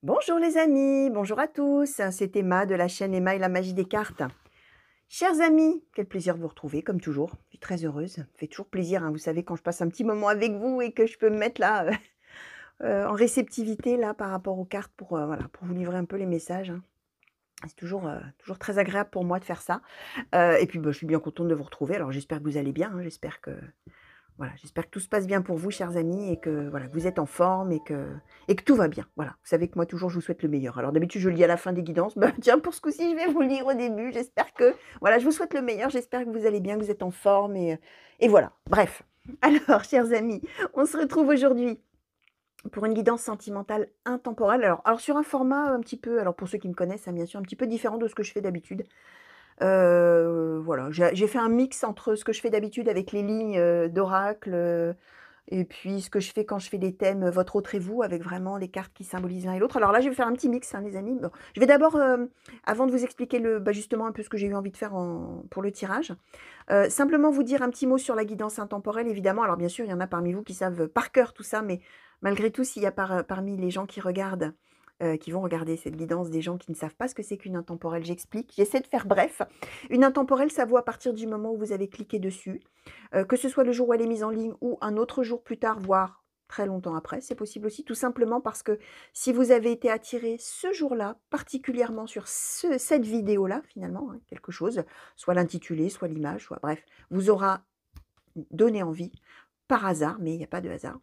Bonjour les amis, bonjour à tous, c'est Emma de la chaîne Emma et la magie des cartes. Chers amis, quel plaisir de vous retrouver comme toujours, je suis très heureuse, ça me fait toujours plaisir, hein, vous savez quand je passe un petit moment avec vous et que je peux me mettre là en réceptivité là par rapport aux cartes pour, voilà, pour vous livrer un peu les messages, hein. C'est toujours très agréable pour moi de faire ça. Et puis bah, je suis bien contente de vous retrouver, alors j'espère que vous allez bien, hein, j'espère que voilà, j'espère que tout se passe bien pour vous, chers amis, et que voilà, vous êtes en forme et que tout va bien. Voilà, vous savez que moi, toujours, je vous souhaite le meilleur. Alors d'habitude, je le dis à la fin des guidances. Bah, tiens, pour ce coup-ci, je vais vous le dire au début. J'espère que voilà, je vous souhaite le meilleur. J'espère que vous allez bien, que vous êtes en forme et voilà. Bref. Alors, chers amis, on se retrouve aujourd'hui pour une guidance sentimentale intemporelle. Alors sur un format un petit peu, alors pour ceux qui me connaissent, hein, bien sûr, un petit peu différent de ce que je fais d'habitude. Voilà, j'ai fait un mix entre ce que je fais d'habitude avec les lignes, d'oracle, et puis ce que je fais quand je fais des thèmes, votre, autre et vous, avec vraiment les cartes qui symbolisent l'un et l'autre. Alors là, je vais faire un petit mix, hein, les amis. Bon, je vais d'abord, avant de vous expliquer bah, justement un peu ce que j'ai eu envie de faire pour le tirage, simplement vous dire un petit mot sur la guidance intemporelle, évidemment. Alors bien sûr, il y en a parmi vous qui savent par cœur tout ça, mais malgré tout, s'il y a parmi les gens qui regardent, qui vont regarder cette guidance, des gens qui ne savent pas ce que c'est qu'une intemporelle, j'explique. J'essaie de faire bref. Une intemporelle, ça vaut à partir du moment où vous avez cliqué dessus, que ce soit le jour où elle est mise en ligne ou un autre jour plus tard, voire très longtemps après, c'est possible aussi, tout simplement parce que si vous avez été attiré ce jour-là, particulièrement sur cette vidéo-là, finalement, hein, quelque chose, soit l'intitulé, soit l'image, soit bref, vous aura donné envie, par hasard, mais il n'y a pas de hasard,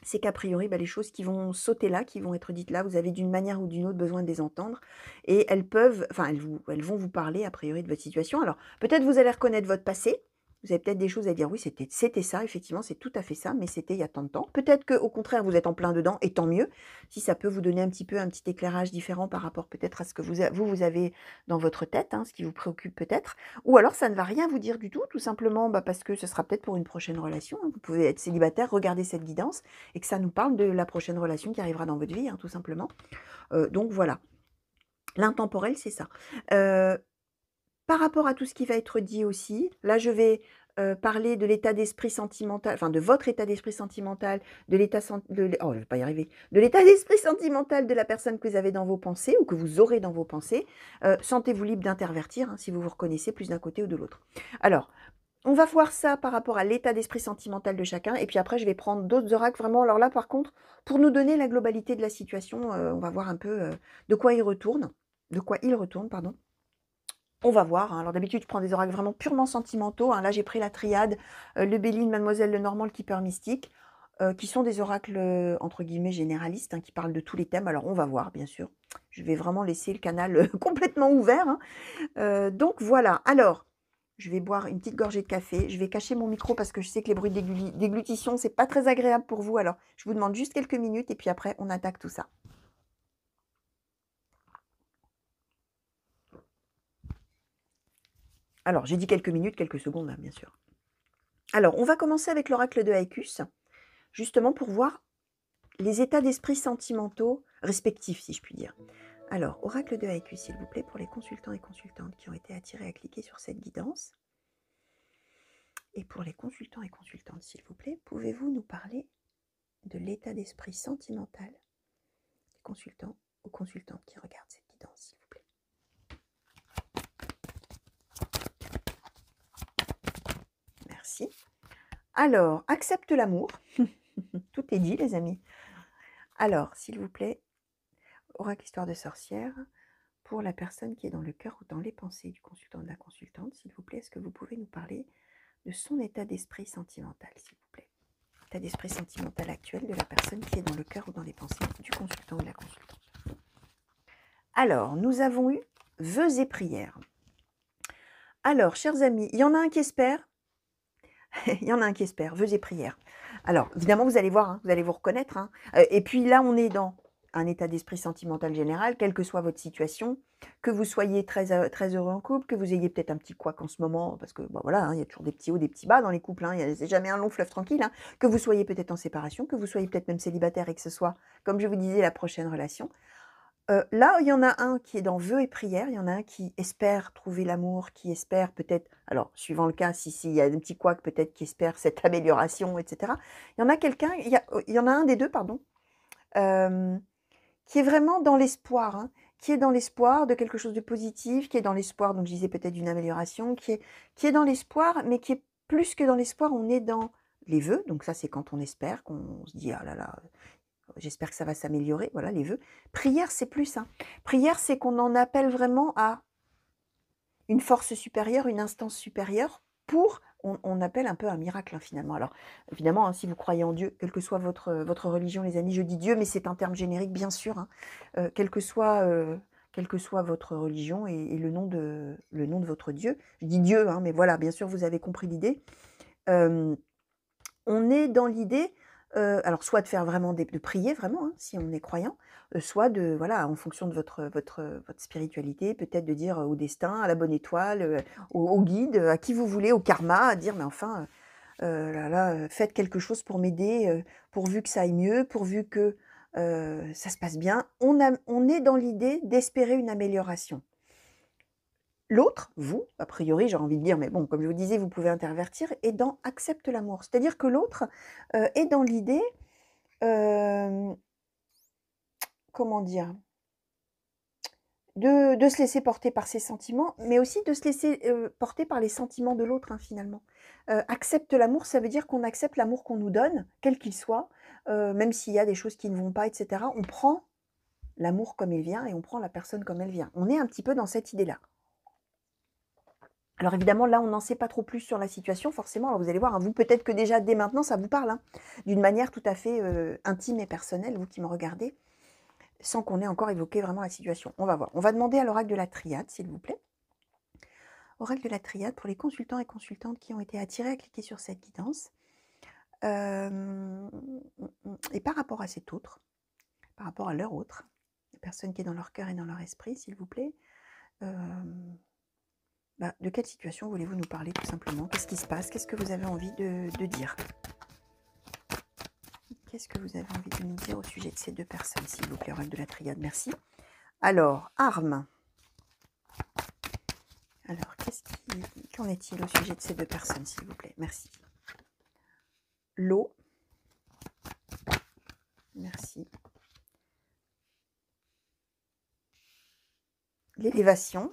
c'est qu'a priori, bah, les choses qui vont sauter là, qui vont être dites là, vous avez d'une manière ou d'une autre besoin de les entendre et elles peuvent, enfin elles vont vous parler a priori de votre situation. Alors peut-être vous allez reconnaître votre passé, vous avez peut-être des choses à dire, oui c'était ça, effectivement c'est tout à fait ça, mais c'était il y a tant de temps. Peut-être qu'au contraire vous êtes en plein dedans et tant mieux, si ça peut vous donner un petit peu un petit éclairage différent par rapport peut-être à ce que vous avez dans votre tête, hein, ce qui vous préoccupe peut-être. Ou alors ça ne va rien vous dire du tout simplement bah, parce que ce sera peut-être pour une prochaine relation, hein. Vous pouvez être célibataire, regarder cette guidance et que ça nous parle de la prochaine relation qui arrivera dans votre vie, hein, tout simplement. Donc voilà, l'intemporel, c'est ça. Par rapport à tout ce qui va être dit aussi, là je vais parler de l'état d'esprit sentimental, enfin de votre état d'esprit sentimental, de l'état oh, je vais pas y arriver, de l'état d'esprit sentimental de la personne que vous avez dans vos pensées ou que vous aurez dans vos pensées. Sentez-vous libre d'intervertir, hein, si vous vous reconnaissez plus d'un côté ou de l'autre. Alors, on va voir ça par rapport à l'état d'esprit sentimental de chacun. Et puis après, je vais prendre d'autres oracles vraiment. Alors là, par contre, pour nous donner la globalité de la situation, on va voir un peu de quoi il retourne. De quoi il retourne, pardon. On va voir, hein. Alors d'habitude, je prends des oracles vraiment purement sentimentaux, hein. Là, j'ai pris la triade, le Béline, Mademoiselle Lenormand, le Keeper mystique, qui sont des oracles, entre guillemets, généralistes, hein, qui parlent de tous les thèmes. Alors on va voir, bien sûr. Je vais vraiment laisser le canal complètement ouvert, hein. Donc voilà. Alors, je vais boire une petite gorgée de café. Je vais cacher mon micro parce que je sais que les bruits de déglutition, c'est pas très agréable pour vous. Alors, je vous demande juste quelques minutes et puis après, on attaque tout ça. Alors, j'ai dit quelques minutes, quelques secondes, hein, bien sûr. Alors, on va commencer avec l'oracle de Haïkus, justement pour voir les états d'esprit sentimentaux respectifs, si je puis dire. Alors, oracle de Haïkus, s'il vous plaît, pour les consultants et consultantes qui ont été attirés à cliquer sur cette guidance. Et pour les consultants et consultantes, s'il vous plaît, pouvez-vous nous parler de l'état d'esprit sentimental des consultants ou consultantes qui regardent cette guidance, s'il vous plaît. Merci. Alors, accepte l'amour. Tout est dit, les amis. Alors, s'il vous plaît, oracle histoire de sorcière, pour la personne qui est dans le cœur ou dans les pensées du consultant ou de la consultante, s'il vous plaît, est-ce que vous pouvez nous parler de son état d'esprit sentimental, s'il vous plaît. État d'esprit sentimental actuel de la personne qui est dans le cœur ou dans les pensées du consultant ou de la consultante. Alors, nous avons eu vœux et prières. Alors, chers amis, il y en a un qui espère. Il y en a un qui espère, vœux et prières. Alors, évidemment, vous allez voir, hein, vous allez vous reconnaître. Hein. Et puis là, on est dans un état d'esprit sentimental général, quelle que soit votre situation, que vous soyez très, très heureux en couple, que vous ayez peut-être un petit couac en ce moment, parce que bon, voilà, hein, il y a toujours des petits hauts, des petits bas dans les couples, hein, c'est jamais un long fleuve tranquille, hein, que vous soyez peut-être en séparation, que vous soyez peut-être même célibataire et que ce soit, comme je vous disais, la prochaine relation. Là, il y en a un qui est dans vœux et prières, il y en a un qui espère trouver l'amour, qui espère peut-être, alors suivant le cas, s'il y a un petit couac, peut-être qui espère cette amélioration, etc. Il y en a quelqu'un, il y en a un des deux, pardon, qui est vraiment dans l'espoir, hein, qui est dans l'espoir de quelque chose de positif, qui est dans l'espoir, donc je disais peut-être d'une amélioration, qui est dans l'espoir, mais qui est plus que dans l'espoir, on est dans les vœux, donc ça c'est quand on espère, qu'on se dit: «Ah là là, j'espère que ça va s'améliorer», voilà les vœux. Prière, c'est plus ça. Prière, c'est qu'on en appelle vraiment à une force supérieure, une instance supérieure pour on appelle un peu un miracle, hein, finalement. Alors, évidemment, hein, si vous croyez en Dieu, quelle que soit votre religion, les amis, je dis Dieu, mais c'est un terme générique, bien sûr, hein, quelle que soit votre religion et le nom de votre Dieu. Je dis Dieu, hein, mais voilà, bien sûr, vous avez compris l'idée. On est dans l'idée, alors soit de faire vraiment de prier vraiment, hein, si on est croyant, soit de voilà, en fonction de votre spiritualité, peut-être de dire au destin, à la bonne étoile, au guide, à qui vous voulez, au karma, à dire: «Mais enfin, là là, faites quelque chose pour m'aider, pourvu que ça aille mieux, pourvu que, ça se passe bien». On est dans l'idée d'espérer une amélioration. L'autre, vous, a priori, j'ai envie de dire, mais bon, comme je vous disais, vous pouvez intervertir, est dans accepte l'amour. C'est-à-dire que l'autre est dans l'idée, comment dire, de se laisser porter par ses sentiments, mais aussi de se laisser porter par les sentiments de l'autre, hein, finalement. Accepte l'amour, ça veut dire qu'on accepte l'amour qu'on nous donne, quel qu'il soit, même s'il y a des choses qui ne vont pas, etc. On prend l'amour comme il vient et on prend la personne comme elle vient. On est un petit peu dans cette idée-là. Alors évidemment, là, on n'en sait pas trop plus sur la situation, forcément. Alors vous allez voir, hein, vous, peut-être que déjà, dès maintenant, ça vous parle, hein, d'une manière tout à fait intime et personnelle, vous qui me regardez, sans qu'on ait encore évoqué vraiment la situation. On va voir. On va demander à l'oracle de la triade, s'il vous plaît. Oracle de la triade, pour les consultants et consultantes qui ont été attirés à cliquer sur cette guidance. Et par rapport à cet autre, par rapport à leur autre, la personne qui est dans leur cœur et dans leur esprit, s'il vous plaît, de quelle situation voulez-vous nous parler, tout simplement? Qu'est-ce qui se passe? Qu'est-ce que vous avez envie de dire? Qu'est-ce que vous avez envie de nous dire au sujet de ces deux personnes, s'il vous plaît, oracle de la triade? Merci. Alors, armes. Alors, qu'en est-il au sujet de ces deux personnes, s'il vous plaît? Merci. L'eau. Merci. L'élévation.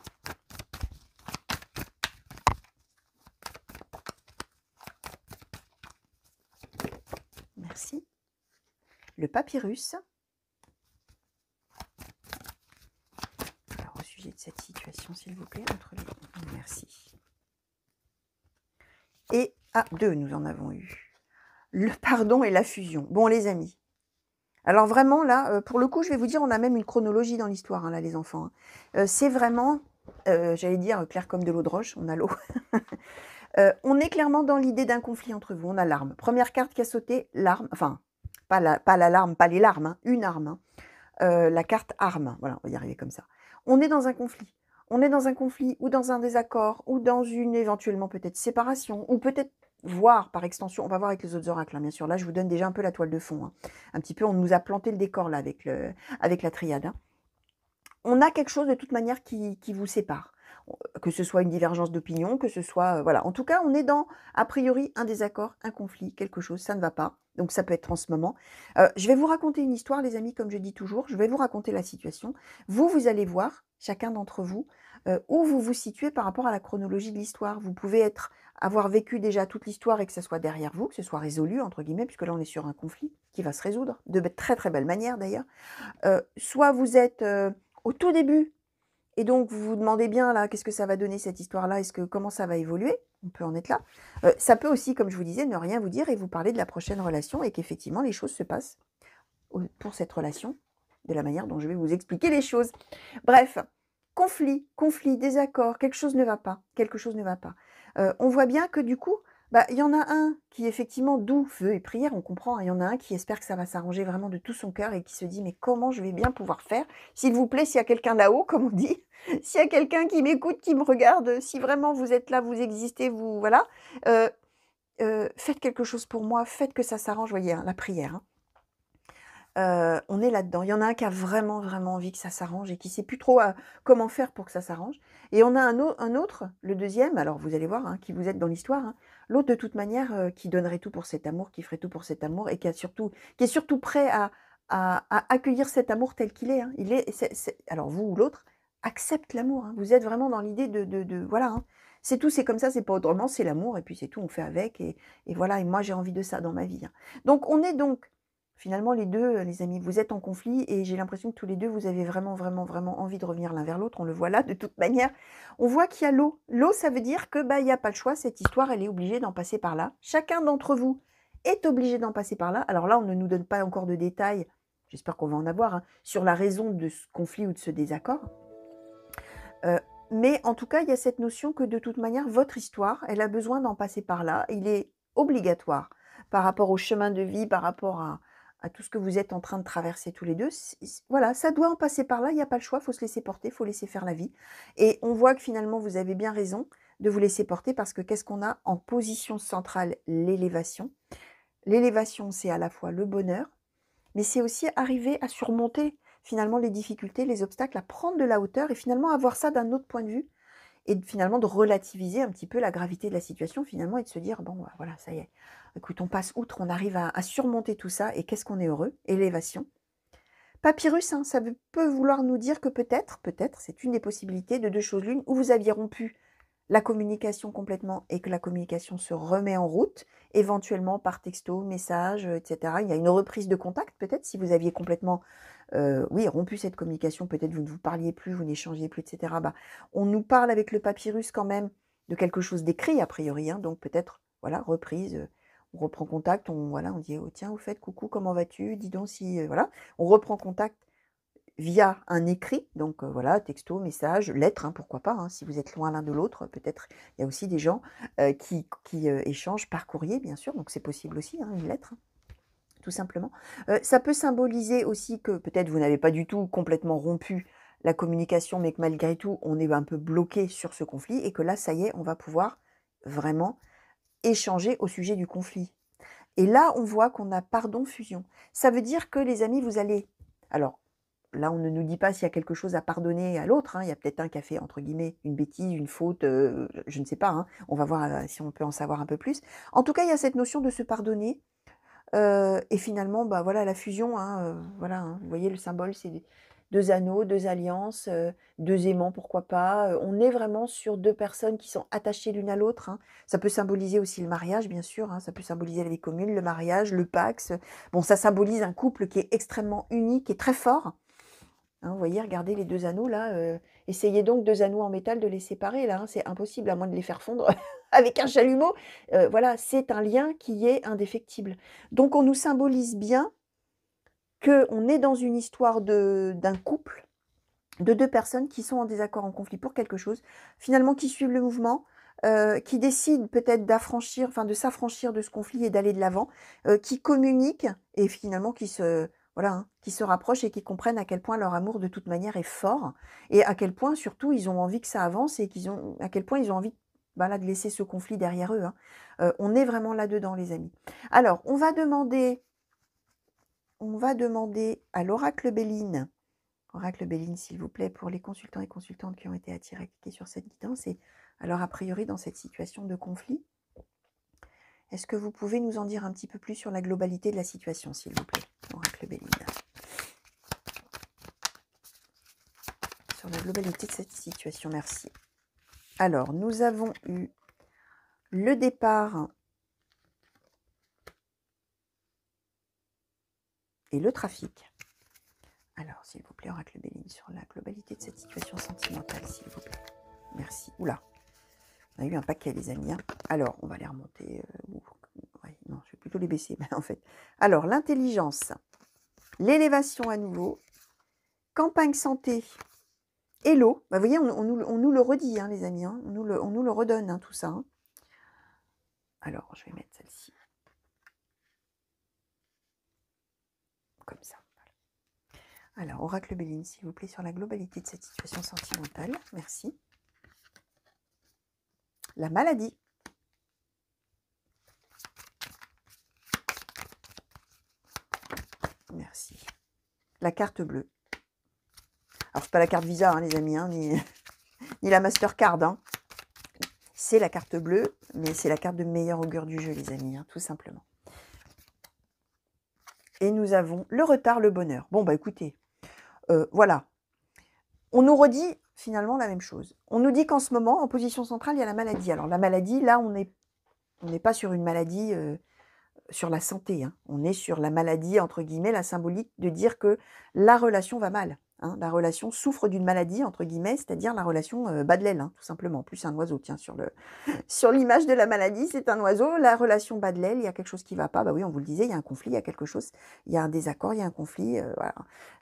Merci. Le papyrus. Alors, au sujet de cette situation, s'il vous plaît, entre les deux. Merci. Et, deux, nous en avons eu. Le pardon et la fusion. Bon, les amis. Alors vraiment, là, pour le coup, je vais vous dire, on a même une chronologie dans l'histoire, hein, là, les enfants. Hein. C'est vraiment, j'allais dire, clair comme de l'eau de roche, on a l'eau. On est clairement dans l'idée d'un conflit entre vous. On a l'arme. Première carte qui a sauté, l'arme. Enfin, pas la larme, pas les larmes, hein, une arme. Hein. La carte arme. Voilà, on va y arriver comme ça. On est dans un conflit. On est dans un conflit ou dans un désaccord ou dans une éventuellement peut-être séparation ou peut-être voire par extension, on va voir avec les autres oracles, hein, bien sûr. Là, je vous donne déjà un peu la toile de fond. Hein. Un petit peu, on nous a planté le décor là avec la triade. Hein. On a quelque chose de toute manière qui vous sépare. Que ce soit une divergence d'opinion, que ce soit... voilà. En tout cas, on est dans, a priori, un désaccord, un conflit, quelque chose, ça ne va pas. Donc ça peut être en ce moment. Je vais vous raconter une histoire, les amis, comme je dis toujours. Je vais vous raconter la situation. Vous allez voir, chacun d'entre vous, où vous vous situez par rapport à la chronologie de l'histoire. Vous pouvez avoir vécu déjà toute l'histoire et que ça soit derrière vous, que ce soit résolu, entre guillemets, puisque là, on est sur un conflit qui va se résoudre, de très très belle manière d'ailleurs. Soit vous êtes au tout début, et donc, vous vous demandez bien, là, qu'est-ce que ça va donner cette histoire-là? Comment ça va évoluer? On peut en être là. Ça peut aussi, comme je vous disais, ne rien vous dire et vous parler de la prochaine relation et qu'effectivement, les choses se passent pour cette relation de la manière dont je vais vous expliquer les choses. Bref, conflit, désaccord, quelque chose ne va pas. Quelque chose ne va pas. On voit bien que du coup, il y en a un qui effectivement, d'où feu et prière, on comprend, hein, il y en a un qui espère que ça va s'arranger vraiment de tout son cœur et qui se dit, mais comment je vais bien pouvoir faire? S'il vous plaît, s'il y a quelqu'un là-haut, comme on dit, s'il y a quelqu'un qui m'écoute, qui me regarde, si vraiment vous êtes là, vous existez, vous, voilà, faites quelque chose pour moi, faites que ça s'arrange, voyez, hein, la prière. Hein. On est là-dedans. Il y en a un qui a vraiment, vraiment envie que ça s'arrange et qui ne sait plus trop comment faire pour que ça s'arrange. Et on a un autre, le deuxième, alors vous allez voir, hein, qui vous êtes dans l'histoire, hein, l'autre de toute manière qui donnerait tout pour cet amour, qui ferait tout pour cet amour et qui est surtout prêt à accueillir cet amour tel qu'il est, hein. Alors vous ou l'autre accepte l'amour, hein. Vous êtes vraiment dans l'idée voilà, hein. C'est tout, c'est comme ça, c'est pas autrement, c'est l'amour et puis c'est tout, on fait avec et voilà et moi j'ai envie de ça dans ma vie, hein. Donc on est donc finalement les 2, les amis, vous êtes en conflit et j'ai l'impression que tous les 2 vous avez vraiment, vraiment, vraiment envie de revenir l'un vers l'autre. On le voit là, de toute manière. On voit qu'il y a l'eau. L'eau, ça veut dire que, bah, il y a pas le choix, cette histoire, elle est obligée d'en passer par là. Chacun d'entre vous est obligé d'en passer par là. Alors là, on ne nous donne pas encore de détails, j'espère qu'on va en avoir, hein, sur la raison de ce conflit ou de ce désaccord. Mais en tout cas, il y a cette notion que de toute manière, votre histoire, elle a besoin d'en passer par là. Il est obligatoire par rapport au chemin de vie, par rapport à tout ce que vous êtes en train de traverser tous les deux. Voilà, ça doit en passer par là, il n'y a pas le choix, il faut se laisser porter, il faut laisser faire la vie. Et on voit que finalement, vous avez bien raison de vous laisser porter parce que qu'est-ce qu'on a en position centrale? L'élévation. L'élévation, c'est à la fois le bonheur, mais c'est aussi arriver à surmonter finalement les difficultés, les obstacles, à prendre de la hauteur et finalement avoir ça d'un autre point de vue et finalement de relativiser un petit peu la gravité de la situation finalement et de se dire bon bah, voilà ça y est, écoute on passe outre, on arrive à surmonter tout ça et qu'est-ce qu'on est heureux, élévation. Papyrus, hein, ça peut vouloir nous dire que peut-être, c'est une des possibilités de deux choses l'une, où vous aviez rompu la communication complètement et que la communication se remet en route, éventuellement par texto, message, etc. Il y a une reprise de contact peut-être si vous aviez complètement oui, rompu cette communication, peut-être vous ne vous parliez plus, vous n'échangiez plus, etc. Bah, on nous parle avec le papyrus quand même de quelque chose d'écrit a priori, hein, donc peut-être voilà reprise, on reprend contact, voilà, on dit oh, tiens au fait coucou comment vas-tu, dis donc si voilà, on reprend contact via un écrit, donc voilà, texto, message, lettre, hein, pourquoi pas, hein, si vous êtes loin l'un de l'autre, peut-être il y a aussi des gens qui échangent par courrier, bien sûr, donc c'est possible aussi, hein, une lettre, hein, tout simplement. Ça peut symboliser aussi que peut-être vous n'avez pas du tout complètement rompu la communication, mais que malgré tout, on est un peu bloqué sur ce conflit et que là, ça y est, on va pouvoir vraiment échanger au sujet du conflit. Et là, on voit qu'on a pardon-fusion. Ça veut dire que les amis, vous allez... Alors, là, on ne nous dit pas s'il y a quelque chose à pardonner à l'autre, hein. Il y a peut-être un qui a fait, entre guillemets, une bêtise, une faute, je ne sais pas, hein. On va voir si on peut en savoir un peu plus. En tout cas, il y a cette notion de se pardonner. Et finalement, bah, voilà, la fusion, hein, voilà, hein, vous voyez le symbole, c'est 2 anneaux, 2 alliances, 2 aimants, pourquoi pas. On est vraiment sur 2 personnes qui sont attachées l'une à l'autre, hein. Ça peut symboliser aussi le mariage, bien sûr, hein, ça peut symboliser la vie commune, le mariage, le pax. Bon, ça symbolise un couple qui est extrêmement unique et très fort. Hein, vous voyez, regardez les 2 anneaux là, essayez donc 2 anneaux en métal de les séparer là, hein, c'est impossible à moins de les faire fondre avec un chalumeau. Voilà, c'est un lien qui est indéfectible. Donc on nous symbolise bien qu'on est dans une histoire d'un couple, de 2 personnes qui sont en désaccord, en conflit pour quelque chose, finalement qui suivent le mouvement, qui décident peut-être d'affranchir, enfin de s'affranchir de ce conflit et d'aller de l'avant, qui communiquent et finalement qui se voilà, hein, qui se rapprochent et qui comprennent à quel point leur amour de toute manière est fort et à quel point surtout ils ont envie que ça avance et à quel point ils ont envie voilà, de laisser ce conflit derrière eux, hein. On est vraiment là-dedans les amis. Alors on va demander à l'oracle Béline. Oracle Béline, s'il vous plaît, pour les consultants et consultantes qui ont été attirés à cliquer sur cette guidance. Et alors, a priori, dans cette situation de conflit, est-ce que vous pouvez nous en dire un petit peu plus sur la globalité de la situation, s'il vous plaît, Oracle Béline? Sur la globalité de cette situation, merci. Alors, nous avons eu le départ et le trafic. Alors, s'il vous plaît, Oracle Béline, sur la globalité de cette situation sentimentale, s'il vous plaît. Merci. Oula, on a eu un paquet, les amis, hein. Alors, on va les remonter. Ouais, non, je vais plutôt les baisser, en fait. Alors, l'intelligence, l'élévation à nouveau, campagne santé et l'eau. Bah, vous voyez, on nous le redit, hein, les amis. Hein. On nous le redonne, hein, tout ça. Hein. Alors, je vais mettre celle-ci. Comme ça. Voilà. Alors, Oracle Béline, s'il vous plaît, sur la globalité de cette situation sentimentale. Merci. La maladie. Merci. La carte bleue. Alors, c'est pas la carte Visa, hein, les amis, hein, ni la Mastercard. Hein. C'est la carte bleue, mais c'est la carte de meilleur augure du jeu, les amis, hein, tout simplement. et nous avons le retard, le bonheur. Bon, bah écoutez, voilà. On nous redit finalement la même chose. On nous dit qu'en ce moment, en position centrale, il y a la maladie. Alors la maladie, là, on n'est pas sur une maladie sur la santé, hein. On est sur la maladie, entre guillemets, la symbolique de dire que la relation va mal, hein. La relation souffre d'une maladie, entre guillemets, c'est-à-dire la relation bat de l'aile, hein, tout simplement. En plus, c'est un oiseau, tiens, sur l'image de la maladie, c'est un oiseau. La relation bat de l'aile, il y a quelque chose qui ne va pas. Bah oui, on vous le disait, il y a un conflit, il y a quelque chose, il y a un désaccord, il y a un conflit. Voilà.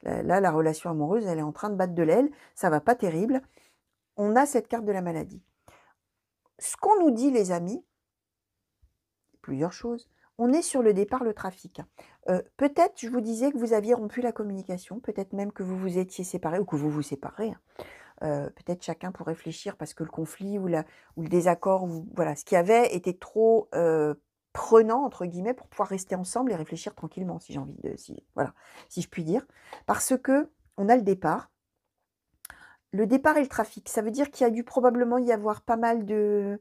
Là, la relation amoureuse, elle est en train de battre de l'aile, ça va pas terrible. On a cette carte de la maladie. Ce qu'on nous dit, les amis, plusieurs choses. On est sur le départ, le trafic. Peut-être, je vous disais que vous aviez rompu la communication, peut-être même que vous vous étiez séparés ou que vous vous séparez. Peut-être chacun pour réfléchir parce que le conflit ou le désaccord, ou voilà, ce qu'il y avait était trop prenant, entre guillemets, pour pouvoir rester ensemble et réfléchir tranquillement, si j'ai envie de, voilà, si je puis dire. Parce que on a le départ. Le départ et le trafic, ça veut dire qu'il y a dû probablement y avoir pas mal de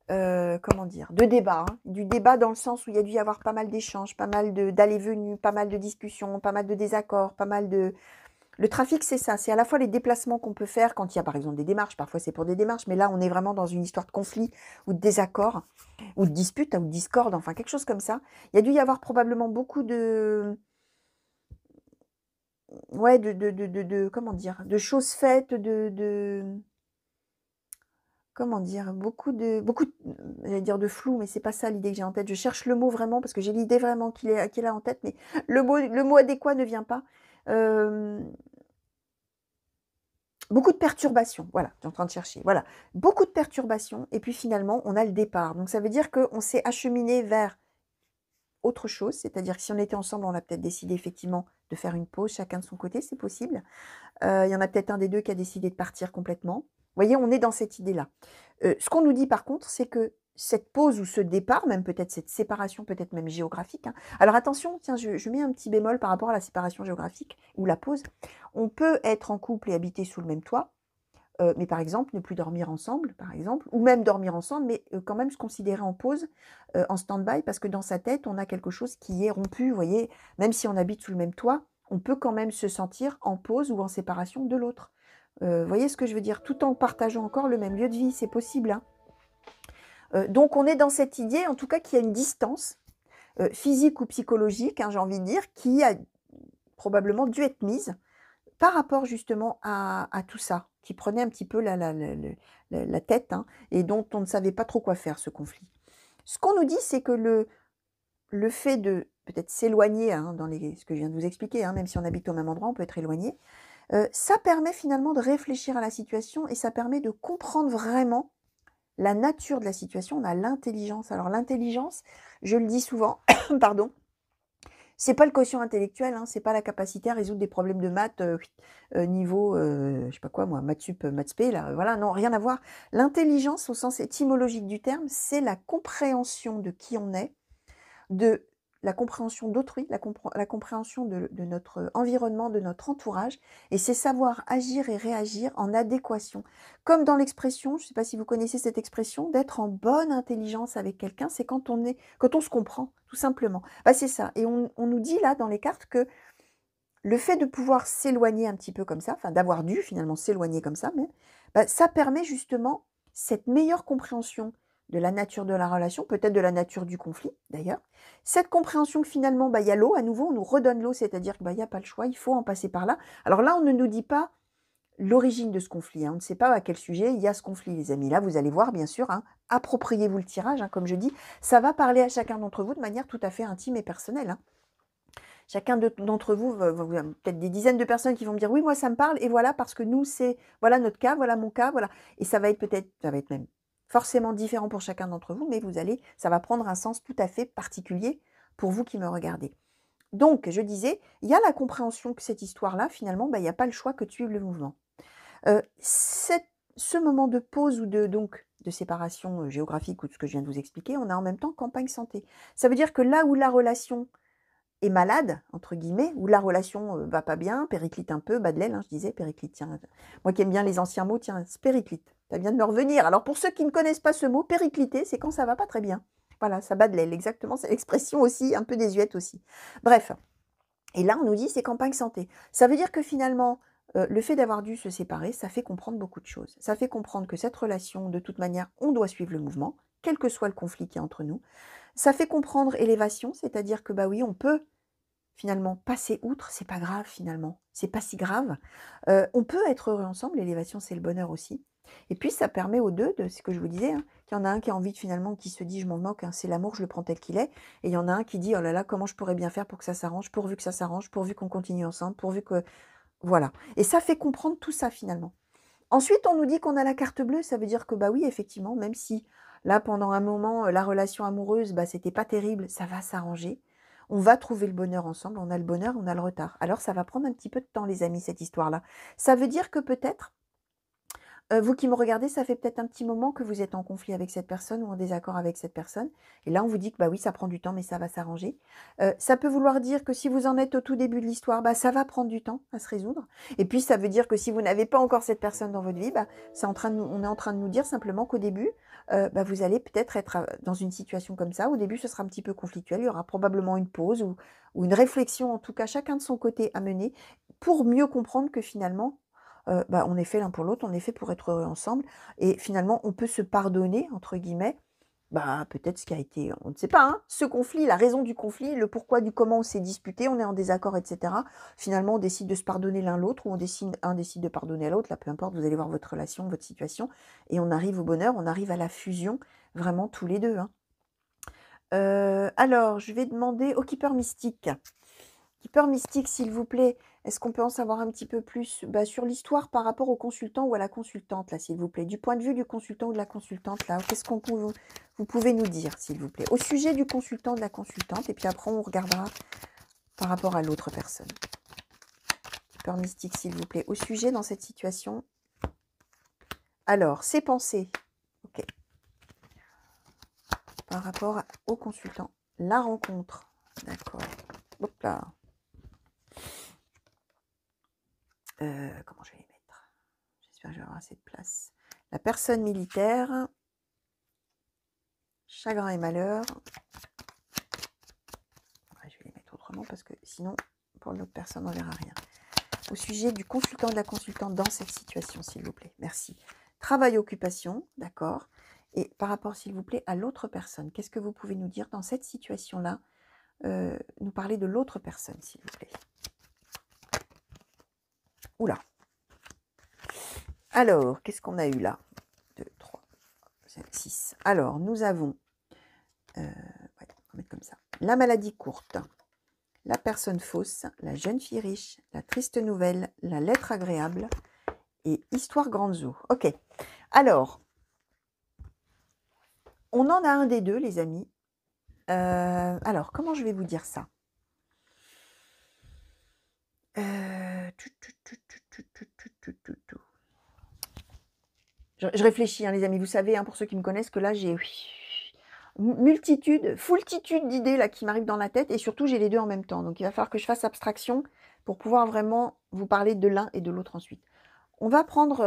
comment dire, de débat, hein. Du débat dans le sens où il y a dû y avoir pas mal d'échanges, pas mal d'allées-venues, pas mal de discussions, pas mal de désaccords, pas mal de... Le trafic, c'est ça, c'est à la fois les déplacements qu'on peut faire quand il y a par exemple des démarches, parfois c'est pour des démarches, mais là on est vraiment dans une histoire de conflit ou de désaccord, ou de dispute, ou de discorde, enfin quelque chose comme ça. Il y a dû y avoir probablement beaucoup de... Ouais, comment dire, de choses faites, comment dire, j'allais dire de flou, mais c'est pas ça l'idée que j'ai en tête. Je cherche le mot vraiment parce que j'ai l'idée vraiment qu'il est là en tête, mais le mot adéquat ne vient pas. Beaucoup de perturbations, voilà, je suis en train de chercher. Voilà, beaucoup de perturbations et puis finalement, on a le départ. Donc ça veut dire qu'on s'est acheminé vers autre chose, c'est-à-dire que si on était ensemble, on a peut-être décidé effectivement de faire une pause, chacun de son côté, c'est possible. Il y en a peut-être un des deux qui a décidé de partir complètement. Vous voyez, on est dans cette idée-là. Ce qu'on nous dit par contre, c'est que cette pause ou ce départ, même peut-être cette séparation, peut-être même géographique, hein. Alors attention, tiens, je mets un petit bémol par rapport à la séparation géographique ou la pause. On peut être en couple et habiter sous le même toit, mais par exemple, ne plus dormir ensemble, par exemple, ou même dormir ensemble, mais quand même se considérer en pause, en stand-by, parce que dans sa tête, on a quelque chose qui est rompu, vous voyez, même si on habite sous le même toit, on peut quand même se sentir en pause ou en séparation de l'autre. Vous voyez ce que je veux dire? Tout en partageant encore le même lieu de vie, c'est possible, hein. Donc on est dans cette idée, en tout cas, qu'il y a une distance, physique ou psychologique, hein, j'ai envie de dire, qui a probablement dû être mise par rapport justement à tout ça, qui prenait un petit peu la tête, hein, et dont on ne savait pas trop quoi faire, ce conflit. Ce qu'on nous dit, c'est que le fait de peut-être s'éloigner, hein, ce que je viens de vous expliquer, hein, même si on habite au même endroit, on peut être éloigné, ça permet finalement de réfléchir à la situation et ça permet de comprendre vraiment la nature de la situation. On a l'intelligence. Alors l'intelligence, je le dis souvent, pardon, c'est pas le quotient intellectuel, hein, c'est pas la capacité à résoudre des problèmes de maths niveau, je sais pas quoi moi, maths sup, maths spé, là, voilà, non, rien à voir. L'intelligence, au sens étymologique du terme, c'est la compréhension de qui on est, de la compréhension d'autrui, la compréhension de notre environnement, de notre entourage, et c'est savoir agir et réagir en adéquation. Comme dans l'expression, je ne sais pas si vous connaissez cette expression, d'être en bonne intelligence avec quelqu'un, c'est quand on se comprend, tout simplement. Bah, c'est ça. Et on nous dit là dans les cartes que le fait de pouvoir s'éloigner un petit peu comme ça, enfin d'avoir dû finalement s'éloigner comme ça, mais bah, ça permet justement cette meilleure compréhension de la nature de la relation, peut-être de la nature du conflit d'ailleurs. Cette compréhension que finalement, bah, y a l'eau, à nouveau, on nous redonne l'eau, c'est-à-dire qu'il n'y a pas le choix, il faut en passer par là. Alors là, on ne nous dit pas l'origine de ce conflit, hein. On ne sait pas à quel sujet il y a ce conflit, les amis. Là, vous allez voir, bien sûr, hein, appropriez-vous le tirage, hein, comme je dis, ça va parler à chacun d'entre vous de manière tout à fait intime et personnelle, hein. Chacun d'entre vous, peut-être des dizaines de personnes qui vont me dire « Oui, moi, ça me parle, et voilà, parce que nous, c'est voilà notre cas, voilà mon cas, voilà. » Et ça va être même forcément différent pour chacun d'entre vous, mais ça va prendre un sens tout à fait particulier pour vous qui me regardez. Donc, je disais, il y a la compréhension que cette histoire-là, finalement, il n'y a pas le choix que de suivre le mouvement. Ce moment de pause ou de séparation géographique ou de ce que je viens de vous expliquer, on a en même temps campagne santé. Ça veut dire que là où la relation est malade, entre guillemets, où la relation va pas bien, périclite un peu, bas de l'aile, hein, je disais, périclite, tiens, moi qui aime bien les anciens mots, tiens, périclite, ça vient de me revenir. Alors pour ceux qui ne connaissent pas ce mot, péricliter, c'est quand ça va pas très bien. Voilà, ça bat de l'aile, exactement, c'est l'expression aussi, un peu désuète aussi. Bref, Et là, on nous dit: «C'est campagne santé». Ça veut dire que finalement, le fait d'avoir dû se séparer, ça fait comprendre beaucoup de choses. Ça fait comprendre que cette relation, de toute manière, on doit suivre le mouvement, quel que soit le conflit qui est entre nous. Ça fait comprendre élévation, c'est-à-dire que, bah oui, on peut finalement passer outre, c'est pas grave finalement, c'est pas si grave. On peut être heureux ensemble, l'élévation, c'est le bonheur aussi. Et puis ça permet aux 2 de ce que je vous disais, hein, qu'il y en a un qui a envie de finalement qui se dit: «Je m'en moque, hein, c'est l'amour, je le prends tel qu'il est», et il y en a un qui dit: «Oh là là, comment je pourrais bien faire pour que ça s'arrange, pourvu que ça s'arrange, pourvu qu'on continue ensemble, pourvu que» voilà. Et ça fait comprendre tout ça finalement. Ensuite, on nous dit qu'on a la carte bleue, ça veut dire que, bah oui, effectivement, même si là, pendant un moment, la relation amoureuse, bah, c'était pas terrible, ça va s'arranger. On va trouver le bonheur ensemble, on a le bonheur, on a le retard. Alors ça va prendre un petit peu de temps, les amis, cette histoire-là. Ça veut dire que peut-être vous qui me regardez, ça fait peut-être un petit moment que vous êtes en conflit avec cette personne ou en désaccord avec cette personne. Et là, on vous dit que bah oui, ça prend du temps, mais ça va s'arranger. Ça peut vouloir dire que si vous en êtes au tout début de l'histoire, bah, ça va prendre du temps à se résoudre. Et puis, ça veut dire que si vous n'avez pas encore cette personne dans votre vie, bah, on est en train de nous dire simplement qu'au début, bah, vous allez peut-être être dans une situation comme ça. Au début, ce sera un petit peu conflictuel. Il y aura probablement une pause ou une réflexion, en tout cas, chacun de son côté à mener pour mieux comprendre que finalement, bah, on est fait l'un pour l'autre, on est fait pour être heureux ensemble et finalement on peut se «pardonner» entre guillemets, bah, peut-être ce qui a été on ne sait pas, hein, ce conflit, la raison du conflit, le pourquoi du comment on s'est disputé, on est en désaccord et cetera. Finalement, on décide de se pardonner l'un l'autre ou un décide de pardonner à l'autre, là, peu importe, vous allez voir votre relation, votre situation et on arrive au bonheur, on arrive à la fusion, vraiment tous les 2, hein. Alors je vais demander au keeper mystique. Keeper mystique, s'il vous plaît, est-ce qu'on peut en savoir un petit peu plus bah, sur l'histoire par rapport au consultant ou à la consultante, là, s'il vous plaît? Du point de vue du consultant ou de la consultante, là, qu'est-ce qu'on peut, vous pouvez nous dire, s'il vous plaît? Au sujet du consultant, de la consultante, et puis après, on regardera par rapport à l'autre personne. Keeper mystique, s'il vous plaît. Au sujet, dans cette situation. Alors, ses pensées. OK. Par rapport au consultant. La rencontre. D'accord. Hop là. Comment je vais les mettre? J'espère que je vais avoir assez de place. La personne militaire. Chagrin et malheur. Ouais, je vais les mettre autrement parce que sinon, pour l'autre personne, on ne verra rien. Au sujet du consultant de la consultante dans cette situation, s'il vous plaît. Merci. Travail, occupation, d'accord. Et par rapport, s'il vous plaît, à l'autre personne, qu'est-ce que vous pouvez nous dire dans cette situation-là? Nous parler de l'autre personne, s'il vous plaît. Oula. Alors, qu'est-ce qu'on a eu là? 2, 3, 6. Alors, nous avons, ouais, on va mettre comme ça. La maladie courte, la personne fausse, la jeune fille riche, la triste nouvelle, la lettre agréable et histoire grande zoo. Ok. Alors, on en a un des deux, les amis. Alors, comment je vais vous dire ça? Je réfléchis, hein, les amis. Vous savez, hein, pour ceux qui me connaissent, que là, j'ai foultitude d'idées là qui m'arrivent dans la tête et surtout, j'ai les deux en même temps. Donc, il va falloir que je fasse abstraction pour pouvoir vraiment vous parler de l'un et de l'autre ensuite. On va prendre,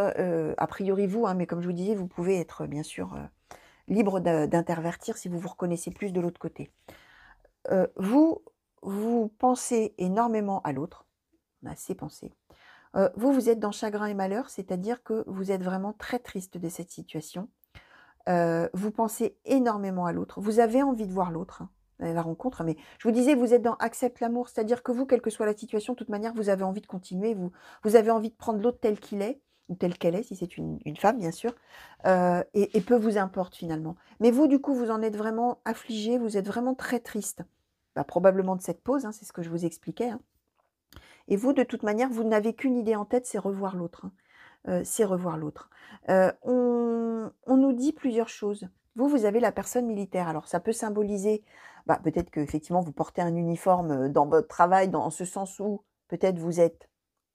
a priori vous, hein, mais comme je vous disais, vous pouvez être bien sûr libre d'intervertir si vous vous reconnaissez plus de l'autre côté. Vous pensez énormément à l'autre, on a assez pensé. Vous êtes dans chagrin et malheur, c'est-à-dire que vous êtes vraiment très triste de cette situation. Vous pensez énormément à l'autre, vous avez envie de voir l'autre, hein, la rencontre, mais je vous disais, vous êtes dans accepte l'amour, c'est-à-dire que vous, quelle que soit la situation, de toute manière, vous avez envie de continuer, vous avez envie de prendre l'autre tel qu'il est, ou telle qu'elle est, si c'est une femme, bien sûr, et peu vous importe finalement. Mais vous, du coup, vous en êtes vraiment affligé, vous êtes vraiment très triste. Bah, probablement de cette pause, hein, c'est ce que je vous expliquais. Hein. Et vous, de toute manière, vous n'avez qu'une idée en tête, c'est revoir l'autre. Hein. C'est revoir l'autre. On nous dit plusieurs choses. Vous avez la personne militaire. Alors, ça peut symboliser, bah, peut-être qu'effectivement, vous portez un uniforme dans votre travail, dans ce sens où peut-être vous êtes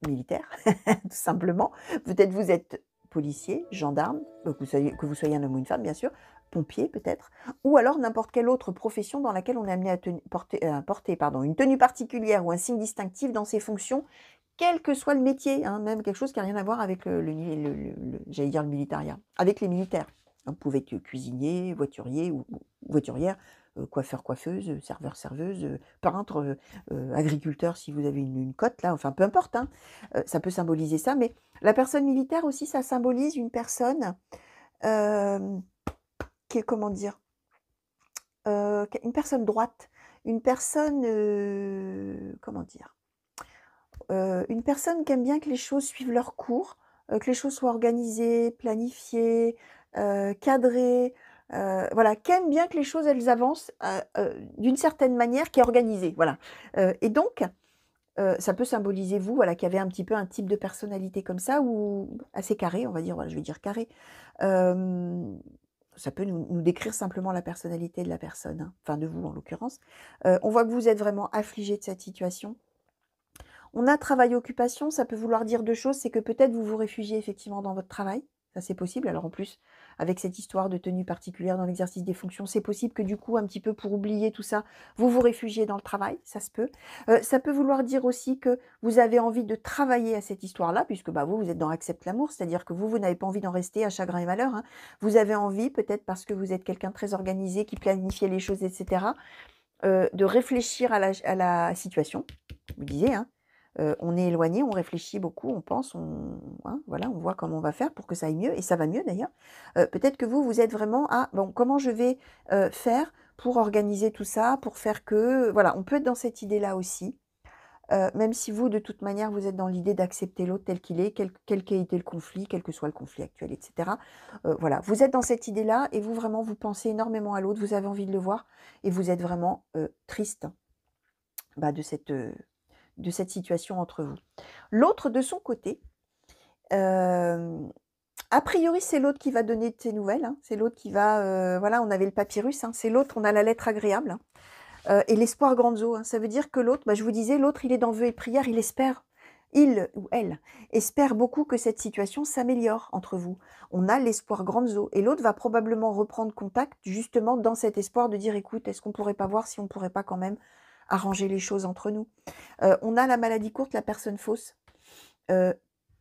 militaire, tout simplement. Peut-être vous êtes policier, gendarme, que vous soyez un homme ou une femme, bien sûr, pompier peut-être, ou alors n'importe quelle autre profession dans laquelle on est amené à porter une tenue particulière ou un signe distinctif dans ses fonctions, quel que soit le métier, hein, même quelque chose qui n'a rien à voir avec j'allais dire le militaria, avec les militaires. Vous pouvez être cuisinier, voiturier ou voiturière, coiffeur, coiffeuse, serveur, serveuse, peintre, agriculteur si vous avez une cote là, enfin peu importe, hein. Ça peut symboliser ça, mais la personne militaire aussi, ça symbolise une personne, hem, qui est comment dire? Qui une personne droite, une personne, comment dire? Une personne qui aime bien que les choses suivent leur cours, que les choses soient organisées, planifiées, cadrées, voilà, qui aime bien que les choses elles avancent, d'une certaine manière, qui est organisée, voilà. Et donc, ça peut symboliser vous, voilà, qui avez un petit peu un type de personnalité comme ça ou assez carré, on va dire, voilà, je vais dire carré. Hem, Ça peut nous décrire simplement la personnalité de la personne, hein, enfin de vous en l'occurrence. On voit que vous êtes vraiment affligé de cette situation. On a travail-occupation, ça peut vouloir dire 2 choses, c'est que peut-être vous vous réfugiez effectivement dans votre travail, ça c'est possible. Alors en plus, avec cette histoire de tenue particulière dans l'exercice des fonctions, c'est possible que du coup, un petit peu pour oublier tout ça, vous vous réfugiez dans le travail, ça se peut. Ça peut vouloir dire aussi que vous avez envie de travailler à cette histoire-là, puisque, bah, vous êtes dans accepte l'amour, c'est-à-dire que vous n'avez pas envie d'en rester à chagrin et malheur, hein. Vous avez envie, peut-être parce que vous êtes quelqu'un de très organisé, qui planifiait les choses et cetera, de réfléchir à la situation. Vous disiez, hein, on est éloigné, on réfléchit beaucoup, on pense, hein, voilà, on voit comment on va faire pour que ça aille mieux et ça va mieux d'ailleurs. Peut-être que vous êtes vraiment à: «Bon, comment je vais, faire pour organiser tout ça, pour faire que» voilà, on peut être dans cette idée-là aussi, même si vous, de toute manière, vous êtes dans l'idée d'accepter l'autre tel qu'il est, quel qu'ait été le conflit, quel que soit le conflit actuel et cetera. Voilà, vous êtes dans cette idée-là et vous, vraiment, vous pensez énormément à l'autre, vous avez envie de le voir et vous êtes vraiment, triste, bah, de cette situation entre vous. L'autre, de son côté, hem, a priori, c'est l'autre qui va donner de ses nouvelles, hein. C'est l'autre qui va, voilà, on avait le papyrus, hein, c'est l'autre, on a la lettre agréable, hein, et l'espoir grandiose, hein. Ça veut dire que l'autre, bah, je vous disais, l'autre, il est dans vœux et prières, il espère, il ou elle espère beaucoup que cette situation s'améliore entre vous. On a l'espoir grandiose et l'autre va probablement reprendre contact justement dans cet espoir de dire: «Écoute, est-ce qu'on pourrait pas voir si on pourrait pas quand même arranger les choses entre nous?» On a la maladie courte, la personne fausse. Heu,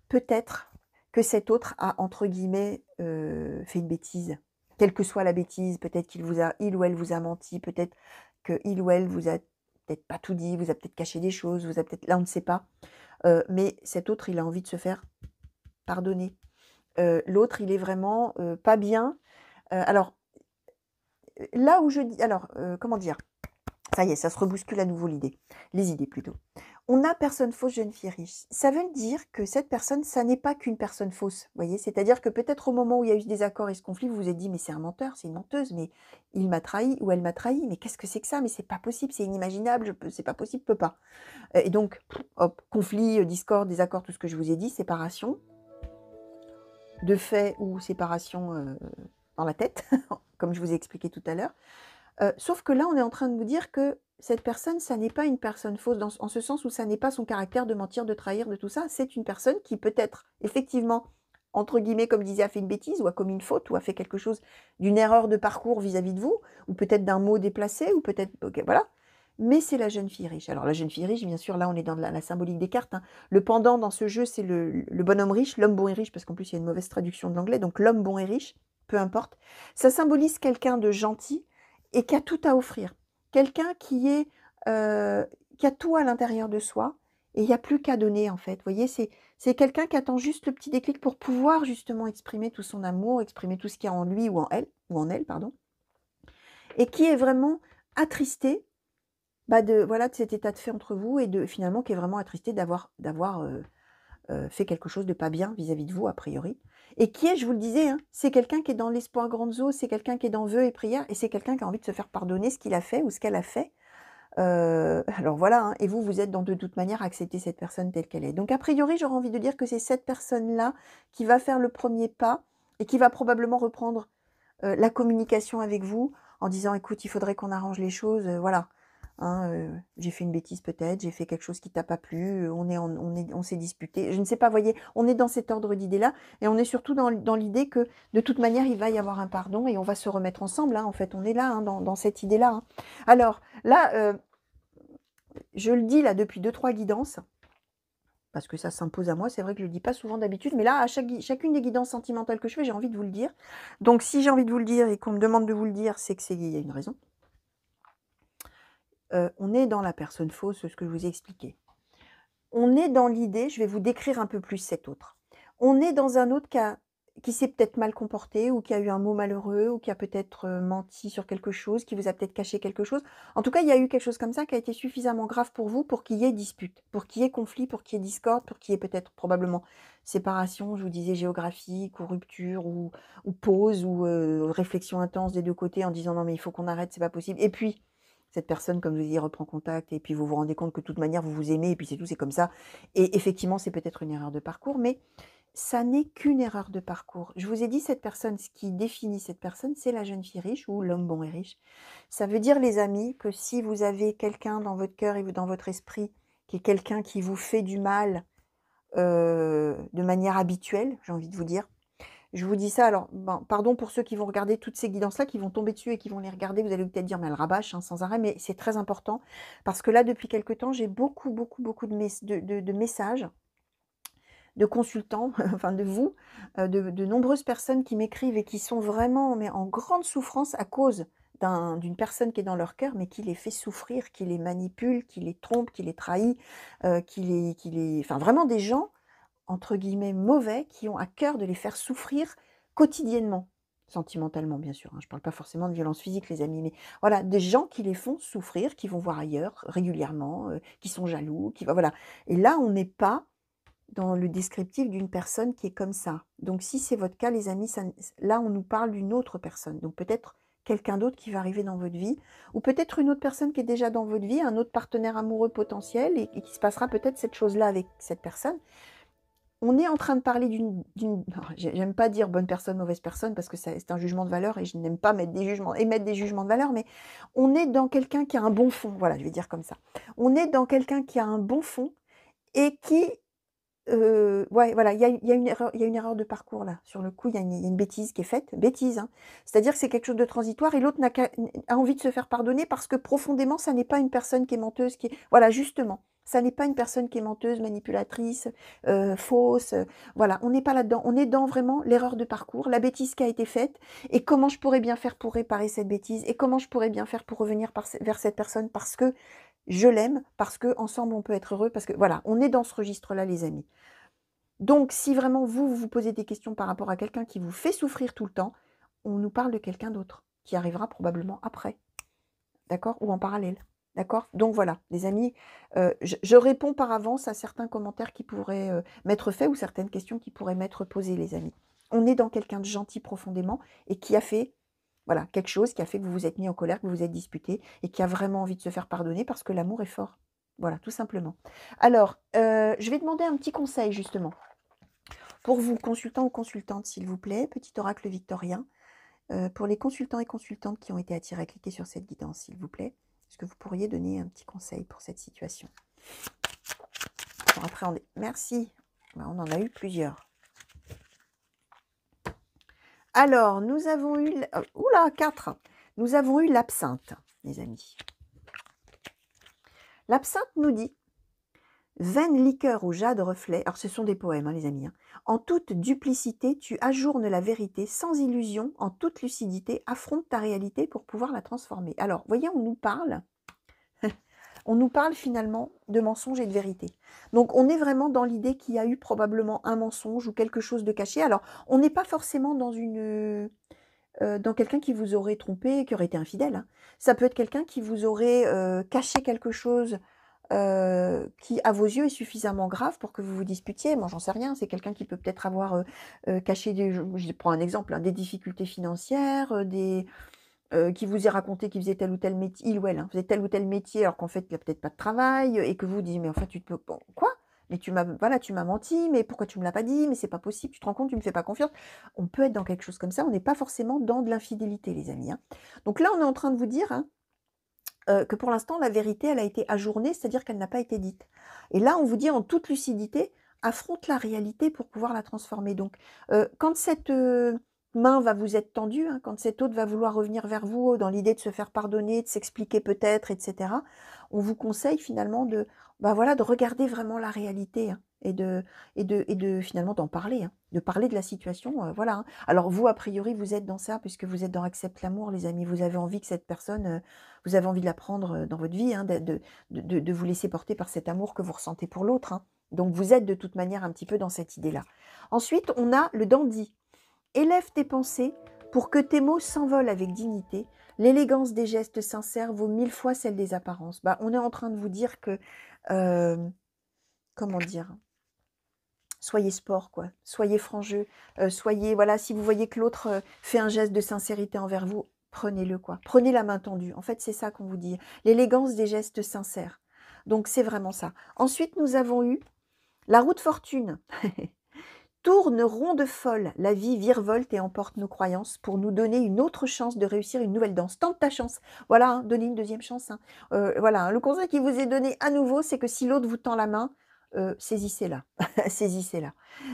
Peut-être que cet autre a, entre guillemets, fait une bêtise. Quelle que soit la bêtise, peut-être il ou elle vous a menti, peut-être qu'il ou elle vous a peut-être pas tout dit, vous a peut-être caché des choses, vous a peut-être là, on ne sait pas. Mais cet autre, il a envie de se faire pardonner. L'autre, il est vraiment, pas bien. Alors, là où je dis alors, comment dire? Ça y est, ça se rebouscule à nouveau les idées plutôt. On a personne fausse, jeune fille riche. Ça veut dire que cette personne, ça n'est pas qu'une personne fausse, vous voyez? C'est-à-dire que peut-être au moment où il y a eu ce désaccord et ce conflit, vous vous êtes dit: «Mais c'est un menteur, c'est une menteuse, mais il m'a trahi ou elle m'a trahi, mais qu'est-ce que c'est que ça? Mais c'est pas possible, c'est inimaginable, c'est pas possible, je peux pas». Et donc, hop, conflit, discorde, désaccord, tout ce que je vous ai dit, séparation, de fait ou séparation, dans la tête, comme je vous ai expliqué tout à l'heure. Sauf que là, on est en train de vous dire que cette personne, ça n'est pas une personne fausse en ce sens où ça n'est pas son caractère de mentir, de trahir, de tout ça. C'est une personne qui peut-être effectivement, entre guillemets, comme disait, a fait une bêtise ou a commis une faute ou a fait quelque chose d'une erreur de parcours vis-à-vis de vous ou peut-être d'un mot déplacé ou peut-être OK, voilà. Mais c'est la jeune fille riche. Alors la jeune fille riche, bien sûr, là, on est dans la symbolique des cartes, hein. Le pendant dans ce jeu, c'est le bonhomme riche, l'homme bon et riche, parce qu'en plus, il y a une mauvaise traduction de l'anglais, donc l'homme bon et riche, peu importe. Ça symbolise quelqu'un de gentil et qui a tout à offrir. Quelqu'un qui a tout à l'intérieur de soi et il y a plus qu'à donner, en fait. Vous voyez, c'est quelqu'un qui attend juste le petit déclic pour pouvoir justement exprimer tout son amour, exprimer tout ce qu'il y a en lui ou en elle, pardon, et qui est vraiment attristé, bah, de cet état de fait entre vous et finalement qui est vraiment attristé d'avoir, fait quelque chose de pas bien vis-à-vis de vous a priori et qui est, je vous le disais, hein, c'est quelqu'un qui est dans l'espoir grandiose, c'est quelqu'un qui est dans vœux et prières et c'est quelqu'un qui a envie de se faire pardonner ce qu'il a fait ou ce qu'elle a fait. Alors voilà, hein, et vous, vous êtes dans de toute manière à accepter cette personne telle qu'elle est. Donc a priori, j'aurais envie de dire que c'est cette personne-là qui va faire le premier pas et qui va probablement reprendre, la communication avec vous en disant: «Écoute, il faudrait qu'on arrange les choses, voilà, hein, j'ai fait une bêtise peut-être, j'ai fait quelque chose qui t'a pas plu, on s'est disputé». Je ne sais pas, voyez? On est dans cet ordre d'idées-là et on est surtout dans l'idée que, de toute manière, il va y avoir un pardon et on va se remettre ensemble, hein, en fait, on est là, hein, dans cette idée-là, hein. Alors là, je le dis là depuis deux trois guidances, parce que ça s'impose à moi. C'est vrai que je le dis pas souvent d'habitude, mais là, à chacune des guidances sentimentales que je fais, j'ai envie de vous le dire. Donc si j'ai envie de vous le dire et qu'on me demande de vous le dire, c'est que il y a une raison. on est dans la personne fausse, ce que je vous ai expliqué. On est dans l'idée, je vais vous décrire un peu plus cet autre. On est dans un autre cas qui s'est peut-être mal comporté ou qui a eu un mot malheureux ou qui a peut-être, menti sur quelque chose, qui vous a peut-être caché quelque chose. En tout cas, il y a eu quelque chose comme ça qui a été suffisamment grave pour vous, pour qu'il y ait dispute, pour qu'il y ait conflit, pour qu'il y ait discorde, pour qu'il y ait peut-être probablement séparation, je vous disais géographique ou rupture ou pause ou, réflexion intense des 2 côtés en disant: «Non mais il faut qu'on arrête, c'est pas possible» et puis cette personne, comme je vous dis, reprend contact et puis vous vous rendez compte que de toute manière vous vous aimez et puis c'est tout, c'est comme ça et effectivement, c'est peut-être une erreur de parcours, mais ça n'est qu'une erreur de parcours. Je vous ai dit cette personne, ce qui définit cette personne, c'est la jeune fille riche ou l'homme bon et riche. Ça veut dire, les amis, que si vous avez quelqu'un dans votre cœur et dans votre esprit qui est quelqu'un qui vous fait du mal, de manière habituelle, j'ai envie de vous dire, je vous dis ça, alors, ben, pardon pour ceux qui vont regarder toutes ces guidances-là, qui vont tomber dessus et qui vont les regarder, vous allez peut-être dire: «Mais elle rabâche, hein, sans arrêt», mais c'est très important parce que là, depuis quelque temps, j'ai beaucoup, beaucoup, beaucoup de messages de consultants, enfin de vous, de nombreuses personnes qui m'écrivent et qui sont vraiment, mais en grande souffrance à cause d'une personne qui est dans leur cœur, mais qui les fait souffrir, qui les manipule, qui les trompe, qui les trahit, enfin vraiment des gens, entre guillemets, «mauvais», qui ont à cœur de les faire souffrir quotidiennement. Sentimentalement, bien sûr, hein, je ne parle pas forcément de violence physique, les amis, mais voilà, des gens qui les font souffrir, qui vont voir ailleurs régulièrement, qui sont jaloux, voilà. Et là, on n'est pas dans le descriptif d'une personne qui est comme ça. Donc si c'est votre cas, les amis, là, on nous parle d'une autre personne. Donc peut-être quelqu'un d'autre qui va arriver dans votre vie, ou peut-être une autre personne qui est déjà dans votre vie, un autre partenaire amoureux potentiel, et qui se passera peut-être cette chose-là avec cette personne. On est en train de parler j'aime pas dire bonne personne, mauvaise personne, parce que c'est un jugement de valeur, et je n'aime pas émettre des jugements de valeur, mais on est dans quelqu'un qui a un bon fond, voilà, je vais dire comme ça. On est dans quelqu'un qui a un bon fond, et qui ouais, voilà, il y a une erreur de parcours là. Sur le coup, il y a une bêtise qui est faite. Bêtise, hein. C'est-à-dire que c'est quelque chose de transitoire et l'autre a envie de se faire pardonner parce que profondément, ça n'est pas une personne qui est menteuse, voilà, justement, ça n'est pas une personne qui est menteuse, manipulatrice, fausse, voilà, on n'est pas là-dedans. On est dans vraiment l'erreur de parcours, la bêtise qui a été faite et comment je pourrais bien faire pour réparer cette bêtise et comment je pourrais bien faire pour revenir vers cette personne parce que je l'aime, parce qu'ensemble on peut être heureux, parce que voilà, on est dans ce registre-là, les amis. Donc si vraiment vous vous posez des questions par rapport à quelqu'un qui vous fait souffrir tout le temps, on nous parle de quelqu'un d'autre, qui arrivera probablement après, d'accord? Ou en parallèle, d'accord? Donc voilà, les amis, je réponds par avance à certains commentaires qui pourraient, m'être faits ou certaines questions qui pourraient m'être posées, les amis. On est dans quelqu'un de gentil profondément et qui a fait, voilà, quelque chose qui a fait que vous vous êtes mis en colère, que vous vous êtes disputés et qui a vraiment envie de se faire pardonner parce que l'amour est fort. Voilà, tout simplement. Alors, je vais demander un petit conseil justement. Pour vous, consultants ou consultantes, s'il vous plaît, petit oracle victorien. Pour les consultants et consultantes qui ont été attirés à cliquer sur cette guidance, s'il vous plaît, est-ce que vous pourriez donner un petit conseil pour cette situation? Pour appréhender. Merci. Ben, on en a eu plusieurs. Alors, nous avons eu... oula, 4. Nous avons eu l'absinthe, les amis. L'absinthe nous dit: vaine liqueur au jade reflet, alors ce sont des poèmes, hein, les amis, hein. En toute duplicité, tu ajournes la vérité, sans illusion, en toute lucidité, affronte ta réalité pour pouvoir la transformer. Alors, voyez, on nous parle finalement de mensonge et de vérité. Donc, on est vraiment dans l'idée qu'il y a eu probablement un mensonge ou quelque chose de caché. Alors, on n'est pas forcément dans dans quelqu'un qui vous aurait trompé, qui aurait été infidèle, hein. Ça peut être quelqu'un qui vous aurait caché quelque chose qui, à vos yeux, est suffisamment grave pour que vous vous disputiez. Moi, j'en sais rien. C'est quelqu'un qui peut peut-être avoir caché je prends un exemple, hein, des difficultés financières, qui vous ait raconté qu'il faisait tel ou tel métier, il ou elle, hein, faisait tel ou tel métier, alors qu'en fait, il n'y a peut-être pas de travail, et que vous dites, mais enfin, tu te peux... Quoi? Mais tu m'as menti, mais pourquoi tu me l'as pas dit? Mais c'est pas possible, tu te rends compte, tu me fais pas confiance. On peut être dans quelque chose comme ça, on n'est pas forcément dans de l'infidélité, les amis, hein. Donc là, on est en train de vous dire, hein, que pour l'instant, la vérité, elle a été ajournée, c'est-à-dire qu'elle n'a pas été dite. Et là, on vous dit en toute lucidité, affronte la réalité pour pouvoir la transformer. Donc, quand main va vous être tendue, hein, quand cet autre va vouloir revenir vers vous dans l'idée de se faire pardonner, de s'expliquer peut-être, etc. On vous conseille finalement de, bah voilà, de regarder vraiment la réalité, hein, et de finalement d'en parler, hein, de parler de la situation, voilà. Hein. Alors vous, a priori, vous êtes dans ça, puisque vous êtes dans Accepte l'amour, les amis. Vous avez envie que cette personne, vous avez envie de la prendre dans votre vie, hein, de vous laisser porter par cet amour que vous ressentez pour l'autre. Hein. Donc vous êtes de toute manière un petit peu dans cette idée-là. Ensuite, on a le dandy. Élève tes pensées pour que tes mots s'envolent avec dignité. L'élégance des gestes sincères vaut 1000 fois celle des apparences. Bah, on est en train de vous dire que, comment dire, soyez sport, quoi. Soyez franc jeu. Soyez, voilà, si vous voyez que l'autre fait un geste de sincérité envers vous, prenez-le, quoi. Prenez la main tendue. En fait, c'est ça qu'on vous dit. L'élégance des gestes sincères. Donc, c'est vraiment ça. Ensuite, nous avons eu la roue de fortune. Tourne ronde folle, la vie virevolte et emporte nos croyances pour nous donner une autre chance de réussir une nouvelle danse. Tente ta chance. Voilà, hein, donnez une deuxième chance. Hein. Voilà, hein, le conseil qui vous est donné à nouveau, c'est que si l'autre vous tend la main, saisissez-la. Saisissez-la.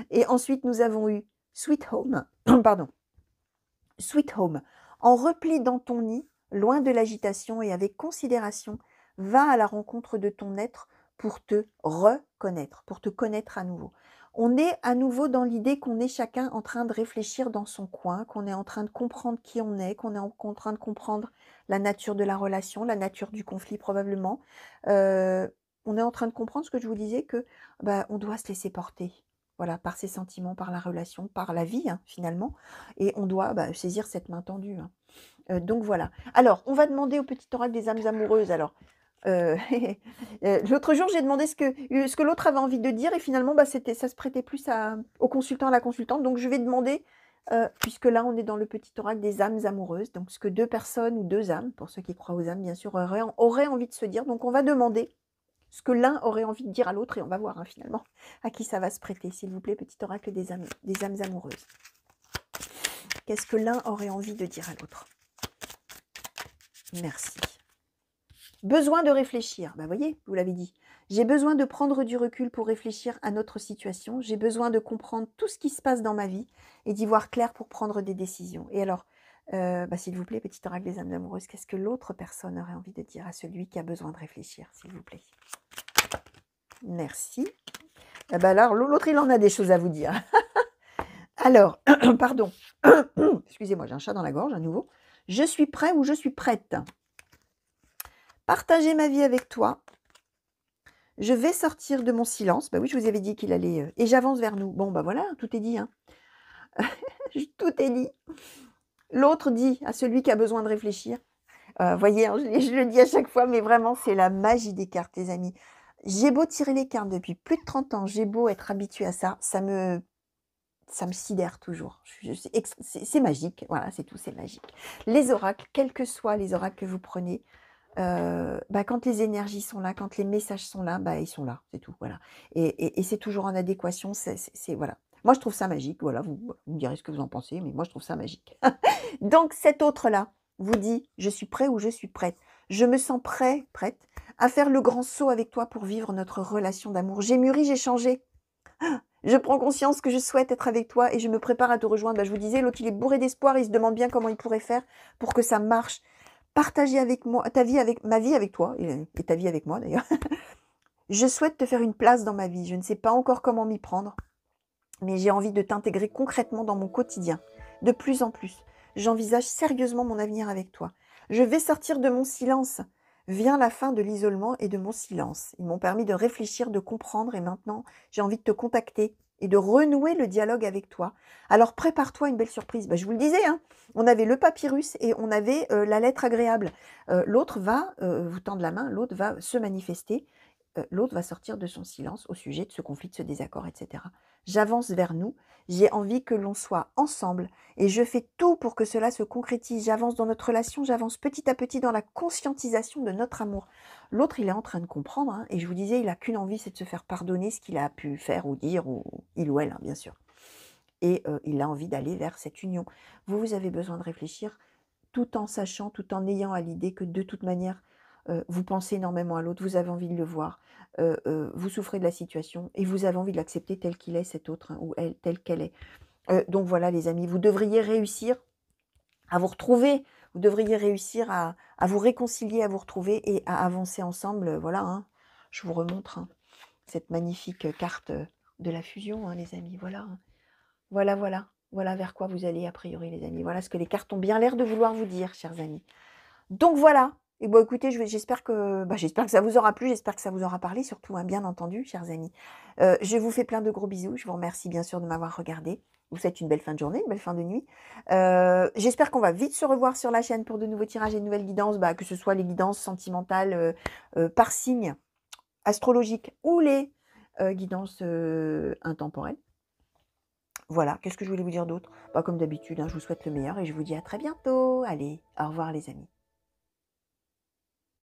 Et ensuite, nous avons eu Sweet Home. Pardon. Sweet Home. En repli dans ton nid, loin de l'agitation et avec considération, va à la rencontre de ton être pour te reconnaître, pour te connaître à nouveau. On est à nouveau dans l'idée qu'on est chacun en train de réfléchir dans son coin, qu'on est en train de comprendre qui on est, qu'on est en train de comprendre la nature de la relation, la nature du conflit probablement. On est en train de comprendre ce que je vous disais, que bah, on doit se laisser porter, voilà, par ses sentiments, par la relation, par la vie hein, finalement, et on doit saisir cette main tendue. Hein. Donc voilà. Alors, on va demander au petit oracle des âmes amoureuses. Alors, l'autre jour, j'ai demandé ce que l'autre avait envie de dire et finalement, ça se prêtait plus au consultant, à la consultante. Donc, je vais demander, puisque là, on est dans le petit oracle des âmes amoureuses, donc ce que deux personnes ou deux âmes, pour ceux qui croient aux âmes, bien sûr, auraient envie de se dire. Donc, on va demander ce que l'un aurait envie de dire à l'autre et on va voir hein, finalement à qui ça va se prêter. S'il vous plaît, petit oracle des âmes amoureuses. Qu'est-ce que l'un aurait envie de dire à l'autre? Merci. Besoin de réfléchir. Ben voyez, vous l'avez dit. J'ai besoin de prendre du recul pour réfléchir à notre situation. J'ai besoin de comprendre tout ce qui se passe dans ma vie et d'y voir clair pour prendre des décisions. Et alors, s'il vous plaît, petit oracle des âmes amoureuses, qu'est-ce que l'autre personne aurait envie de dire à celui qui a besoin de réfléchir, s'il vous plaît? Merci. Alors, l'autre, il en a des choses à vous dire. Alors, pardon. Excusez-moi, j'ai un chat dans la gorge à nouveau. Je suis prêt ou je suis prête. Partager ma vie avec toi. Je vais sortir de mon silence. Bah oui, je vous avais dit qu'il allait... et j'avance vers nous. Bon, bah voilà, tout est dit. Hein. Tout est dit. L'autre dit à celui qui a besoin de réfléchir. Voyez, hein, je le dis à chaque fois, mais vraiment, c'est la magie des cartes, les amis. J'ai beau tirer les cartes depuis plus de 30 ans, j'ai beau être habituée à ça, ça me sidère toujours. C'est magique, voilà, c'est tout, c'est magique. Les oracles, quels que soient les oracles que vous prenez, quand les énergies sont là, quand les messages sont là, ils sont là, c'est tout, voilà. Et c'est toujours en adéquation, voilà. Moi, je trouve ça magique, voilà, vous me direz ce que vous en pensez, mais moi, je trouve ça magique. Donc, cet autre-là vous dit, je suis prêt ou je suis prête. Je me sens prête à faire le grand saut avec toi pour vivre notre relation d'amour. J'ai mûri, j'ai changé. Je prends conscience que je souhaite être avec toi et je me prépare à te rejoindre. Je vous disais, l'autre, il est bourré d'espoir, il se demande bien comment il pourrait faire pour que ça marche. Partager avec moi ma vie avec toi, et ta vie avec moi d'ailleurs. Je souhaite te faire une place dans ma vie. Je ne sais pas encore comment m'y prendre, mais j'ai envie de t'intégrer concrètement dans mon quotidien. De plus en plus, j'envisage sérieusement mon avenir avec toi. Je vais sortir de mon silence. Vient la fin de l'isolement et de mon silence. Ils m'ont permis de réfléchir, de comprendre et maintenant, j'ai envie de te contacter et de renouer le dialogue avec toi. Alors prépare-toi une belle surprise. Je vous le disais, hein, on avait le papyrus et on avait la lettre agréable. L'autre va vous tendre la main, l'autre va se manifester, l'autre va sortir de son silence au sujet de ce conflit, de ce désaccord, etc. J'avance vers nous, j'ai envie que l'on soit ensemble et je fais tout pour que cela se concrétise. J'avance dans notre relation, j'avance petit à petit dans la conscientisation de notre amour. L'autre, il est en train de comprendre, hein, et je vous disais, il n'a qu'une envie, c'est de se faire pardonner ce qu'il a pu faire ou dire, ou il ou elle, hein, bien sûr. Et il a envie d'aller vers cette union. Vous avez besoin de réfléchir tout en sachant, tout en ayant à l'idée que de toute manière, vous pensez énormément à l'autre, vous avez envie de le voir, vous souffrez de la situation et vous avez envie de l'accepter tel qu'il est, cet autre, hein, ou elle, telle qu'elle est. Donc voilà les amis, vous devriez réussir à vous retrouver, vous devriez réussir à vous réconcilier, à vous retrouver et à avancer ensemble, voilà, hein. Je vous remontre, hein, cette magnifique carte, de la fusion, hein, les amis, voilà, hein. Voilà, voilà, voilà vers quoi vous allez a priori les amis. Voilà ce que les cartes ont bien l'air de vouloir vous dire, chers amis. Donc voilà, et bon écoutez, j'espère que ça vous aura plu, j'espère que ça vous aura parlé, surtout, hein, bien entendu, chers amis. Je vous fais plein de gros bisous, je vous remercie bien sûr de m'avoir regardé. Je vous souhaite une belle fin de journée, une belle fin de nuit. J'espère qu'on va vite se revoir sur la chaîne pour de nouveaux tirages et de nouvelles guidances, que ce soit les guidances sentimentales par signe astrologique ou les guidances intemporelles. Voilà, qu'est-ce que je voulais vous dire d'autre? Comme d'habitude, hein, je vous souhaite le meilleur et je vous dis à très bientôt. Allez, au revoir les amis.